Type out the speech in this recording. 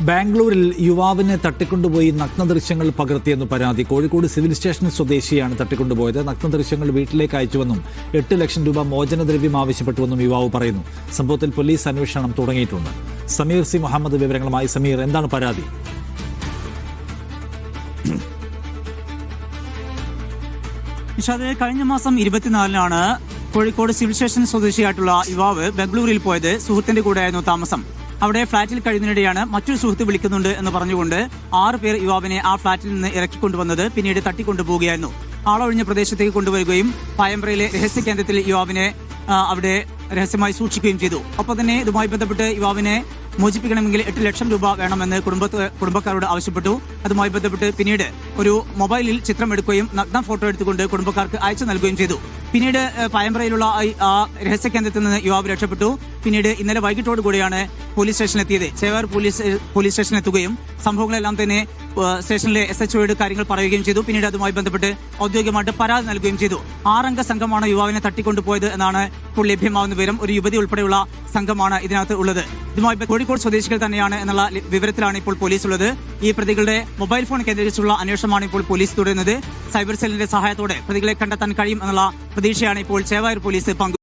ബാംഗ്ലൂരിൽ യുവാവിനെ തട്ടിക്കൊണ്ടുപോയി നഗ്നദൃശ്യങ്ങൾ പകർത്തിയെന്ന് പരാതി. കോഴിക്കോട് സിവിൽ സ്റ്റേഷൻ സ്വദേശിയാണ് തട്ടിക്കൊണ്ടുപോയത്. നഗ്നദൃശ്യങ്ങൾ വീട്ടിലേക്ക് അയച്ചുവെന്നും 8 ലക്ഷം രൂപ മോചനദ്രവ്യം ആവശ്യപ്പെട്ടുവെന്നും യുവാവ് പറയുന്നു. സംഭവത്തിൽ പോലീസ് അന്വേഷണം തുടങ്ങിയിട്ടുണ്ട്. സമീർ സി മുഹമ്മദ് വിവരങ്ങളുമായി. സമീർ, എന്താണ് പരാതി? കഴിഞ്ഞ മാസം 24-നാണ് കോഴിക്കോട് സിവിൽ സ്റ്റേഷൻ സ്വദേശിയായിട്ടുള്ള യുവാവ് ബംഗളൂരിൽ പോയത്. സുഹൃത്തിന്റെ കൂടെയായിരുന്നു താമസം. അവിടെ ഫ്ളാറ്റിൽ കഴിയുന്നതിനിടെയാണ് മറ്റൊരു സുഹൃത്ത് വിളിക്കുന്നുണ്ട് എന്ന് പറഞ്ഞുകൊണ്ട് 6 പേർ യുവാവിനെ ആ ഫ്ളാറ്റിൽ നിന്ന് ഇറക്കിക്കൊണ്ടുവന്നത്. പിന്നീട് തട്ടിക്കൊണ്ടുപോവുകയായിരുന്നു. ആളൊഴിഞ്ഞ പ്രദേശത്തേക്ക് കൊണ്ടുവരികയും പായമ്പ്രയിലെ രഹസ്യ കേന്ദ്രത്തിൽ യുവാവിനെ അവിടെ രഹസ്യമായി സൂക്ഷിക്കുകയും ചെയ്തു. ഒപ്പം തന്നെ ഇതുമായി ബന്ധപ്പെട്ട് യുവാവിനെ മോചിപ്പിക്കണമെങ്കിൽ 8 ലക്ഷം രൂപ വേണമെന്ന് കുടുംബക്കാരോട് ആവശ്യപ്പെട്ടു. അതുമായി ബന്ധപ്പെട്ട് പിന്നീട് ഒരു മൊബൈലിൽ ചിത്രമെടുക്കുകയും നഗ്ന ഫോട്ടോ എടുത്തുകൊണ്ട് കുടുംബക്കാർക്ക് അയച്ചു നൽകുകയും ചെയ്തു. പിന്നീട് പായമ്പ്രയിലുള്ള ആ രഹസ്യ കേന്ദ്രത്തിൽ നിന്ന് യുവാവ് രക്ഷപ്പെട്ടു. പിന്നീട് ഇന്നലെ വൈകിട്ടോടുകൂടിയാണ് പോലീസ് സ്റ്റേഷനിലെത്തിയത്. ചേവാർ പോലീസ് സ്റ്റേഷനിലെത്തുകയും സംഭവങ്ങളെല്ലാം തന്നെ സ്റ്റേഷനിലെ SHOയോട് കാര്യങ്ങൾ പറയുകയും ചെയ്തു. പിന്നീട് അതുമായി ബന്ധപ്പെട്ട് ഔദ്യോഗികമായിട്ട് പരാതി നൽകുകയും ചെയ്തു. 6 അംഗ സംഘമാണ് യുവാവിനെ തട്ടിക്കൊണ്ടുപോയത് എന്നാണ് ഇപ്പോൾ ലഭ്യമാവുന്ന വിവരം. ഒരു യുവതി ഉൾപ്പെടെയുള്ള സംഘമാണ് ഇതിനകത്ത് ഉള്ളത്. ഇതുമായി കോഴിക്കോട് സ്വദേശികൾ തന്നെയാണ് എന്നുള്ള വിവരത്തിലാണ് ഇപ്പോൾ പോലീസ് ഉള്ളത്. ഈ പ്രതികളുടെ മൊബൈൽ ഫോൺ കേന്ദ്രീകരിച്ചുള്ള അന്വേഷണമാണ് ഇപ്പോൾ പോലീസ് തുടരുന്നത്. സൈബർ സെല്ലിന്റെ സഹായത്തോടെ പ്രതികളെ കണ്ടെത്താൻ കഴിയും എന്നുള്ള പ്രതീക്ഷയാണ് ഇപ്പോൾ ചേവായൂർ പോലീസ്